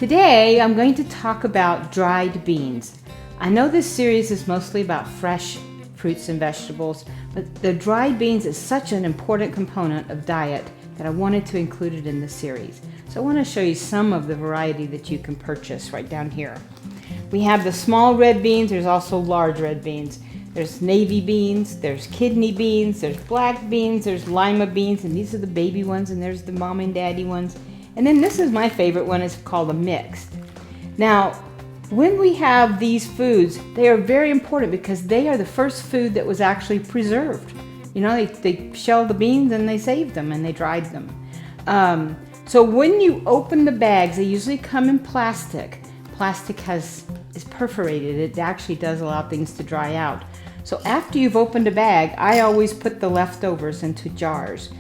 Today I'm going to talk about dried beans. I know this series is mostly about fresh fruits and vegetables, but the dried beans is such an important component of diet that I wanted to include it in the series. So I want to show you some of the variety that you can purchase right down here. We have the small red beans, there's also large red beans. There's navy beans, there's kidney beans, there's black beans, there's lima beans, and these are the baby ones, and there's the mom and daddy ones. And then this is my favorite one, it's called a mixed. Now, when we have these foods, they are very important because they are the first food that was actually preserved. You know, they shelled the beans and they saved them and they dried them. So when you open the bags, they usually come in plastic. Plastic is perforated. It actually does allow things to dry out. So after you've opened a bag, I always put the leftovers into jars.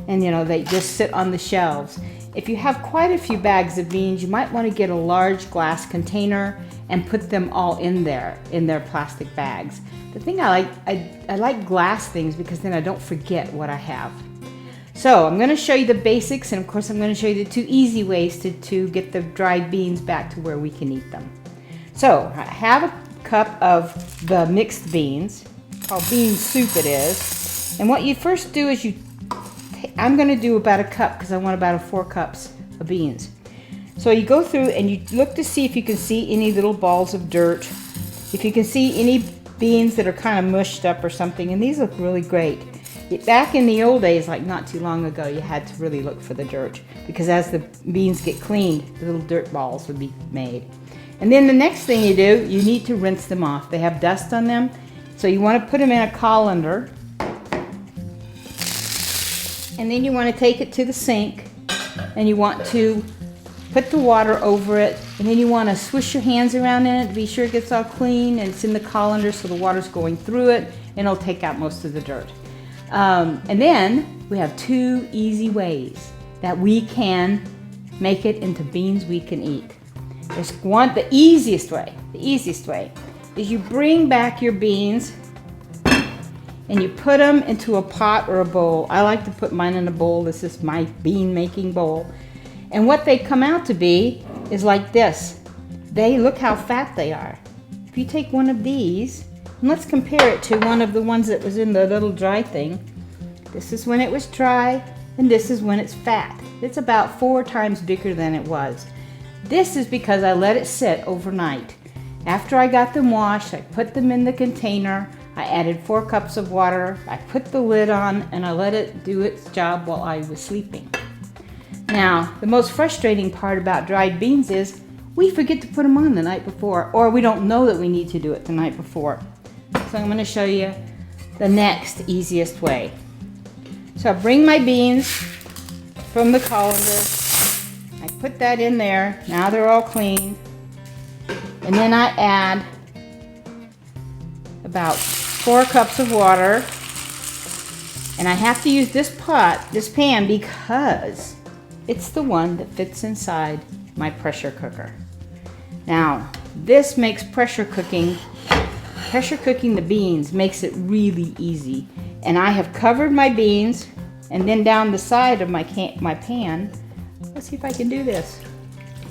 And you know, they just sit on the shelves. If you have quite a few bags of beans, you might want to get a large glass container and put them all in there, in their plastic bags. The thing I like glass things because then I don't forget what I have. So I'm going to show you the basics, and of course I'm going to show you the two easy ways to get the dried beans back to where we can eat them. So I have a cup of the mixed beans, called bean soup it is. And what you first do is I'm going to do about a cup because I want about 4 cups of beans. So you go through and you look to see if you can see any little balls of dirt, if you can see any beans that are kind of mushed up or something, and these look really great. Back in the old days, like not too long ago, you had to really look for the dirt because as the beans get cleaned, the little dirt balls would be made. And then the next thing you do, you need to rinse them off. They have dust on them, so you want to put them in a colander. And then you want to take it to the sink and you want to put the water over it, and then you want to swish your hands around in it to be sure it gets all clean and it's in the colander so the water's going through it and it'll take out most of the dirt. And then we have 2 easy ways that we can make it into beans we can eat. There's one, the easiest way is you bring back your beans and you put them into a pot or a bowl. I like to put mine in a bowl. This is my bean making bowl. And what they come out to be is like this. Look how fat they are. If you take one of these, and let's compare it to one of the ones that was in the little dry thing. This is when it was dry, and this is when it's fat. It's about 4 times bigger than it was. This is because I let it sit overnight. After I got them washed, I put them in the container. I added 4 cups of water, I put the lid on, and I let it do its job while I was sleeping. Now, the most frustrating part about dried beans is we forget to put them on the night before, or we don't know that we need to do it the night before. So I'm going to show you the next easiest way. So I bring my beans from the colander, I put that in there, now they're all clean, and then I add about 4 cups of water, and I have to use this pan, because it's the one that fits inside my pressure cooker. Now, this makes pressure cooking the beans makes it really easy. And I have covered my beans, and then down the side of my pan, let's see if I can do this.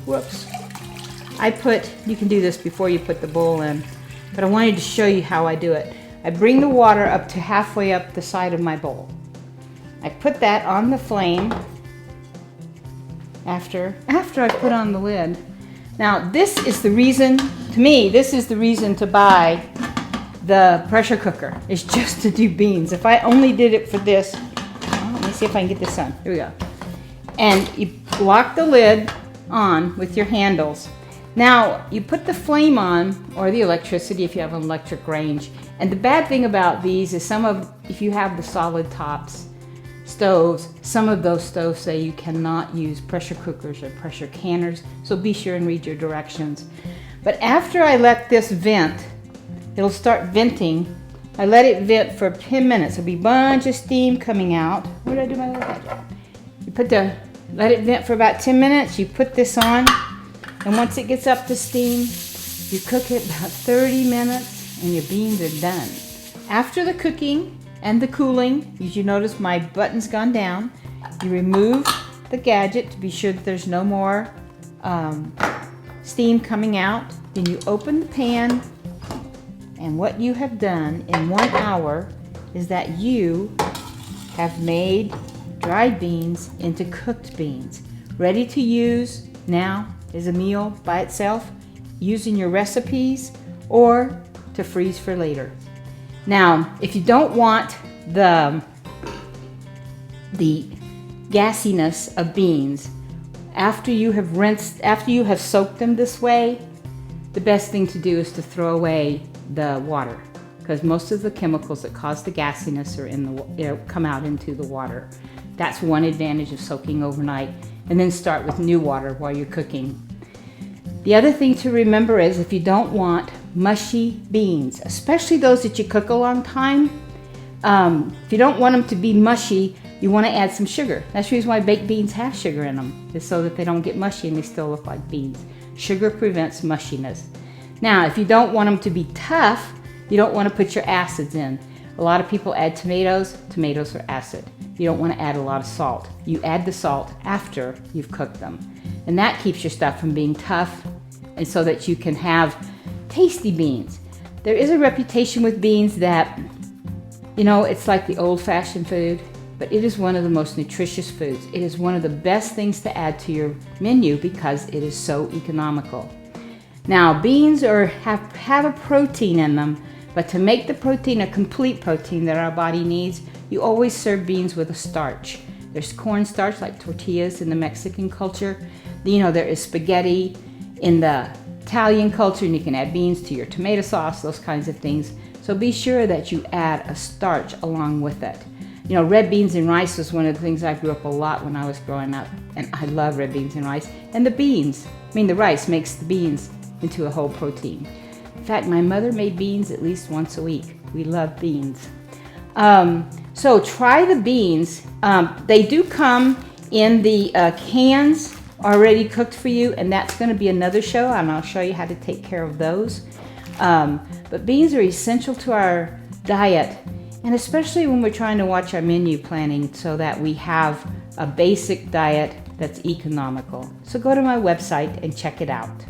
Whoops. You can do this before you put the bowl in, but I wanted to show you how I do it. I bring the water up to halfway up the side of my bowl. I put that on the flame after I put on the lid. Now this is the reason, to me, this is the reason to buy the pressure cooker, is just to do beans. If I only did it for this, let me see if I can get this on. Here we go. And you lock the lid on with your handles. Now, you put the flame on, or the electricity if you have an electric range. And the bad thing about these is if you have the solid tops stoves, some of those stoves say you cannot use pressure cookers or pressure canners, so be sure and read your directions. But after I let this vent, it'll start venting. I let it vent for 10 minutes. There'll be a bunch of steam coming out. Where did I do my little gadget? Let it vent for about 10 minutes. You put this on, and once it gets up to steam, you cook it about 30 minutes, and your beans are done. After the cooking and the cooling, as you notice my button's gone down, you remove the gadget to be sure that there's no more steam coming out. Then you open the pan, and what you have done in 1 hour is that you have made dried beans into cooked beans, ready to use now as a meal by itself, using your recipes, or to freeze for later. Now, if you don't want the gassiness of beans, after you have soaked them this way, the best thing to do is to throw away the water, because most of the chemicals that cause the gassiness are in the come out into the water. That's one advantage of soaking overnight, and then start with new water while you're cooking. The other thing to remember is if you don't want mushy beans, especially those that you cook a long time, if you don't want them to be mushy, you want to add some sugar. That's the reason why baked beans have sugar in them, is so that they don't get mushy and they still look like beans. Sugar prevents mushiness. Now, if you don't want them to be tough, you don't want to put your acids in. A lot of people add tomatoes. Tomatoes are acid. You don't want to add a lot of salt. You add the salt after you've cooked them. And that keeps your stuff from being tough, and so that you can have tasty beans. There is a reputation with beans that, it's like the old-fashioned food, but it is one of the most nutritious foods. It is one of the best things to add to your menu because it is so economical. Now, beans have a protein in them, but to make the protein a complete protein that our body needs, you always serve beans with a starch. There's cornstarch, like tortillas in the Mexican culture. There is spaghetti in the Italian culture, and you can add beans to your tomato sauce, those kinds of things. So be sure that you add a starch along with it. Red beans and rice was one of the things I grew up a lot when I was growing up, and I love red beans and rice. And the rice makes the beans into a whole protein. In fact, my mother made beans at least once a week. We love beans. So try the beans. They do come in the cans already cooked for you, and that's going to be another show, and I'll show you how to take care of those. But beans are essential to our diet, and especially when we're trying to watch our menu planning so that we have a basic diet that's economical. So go to my website and check it out.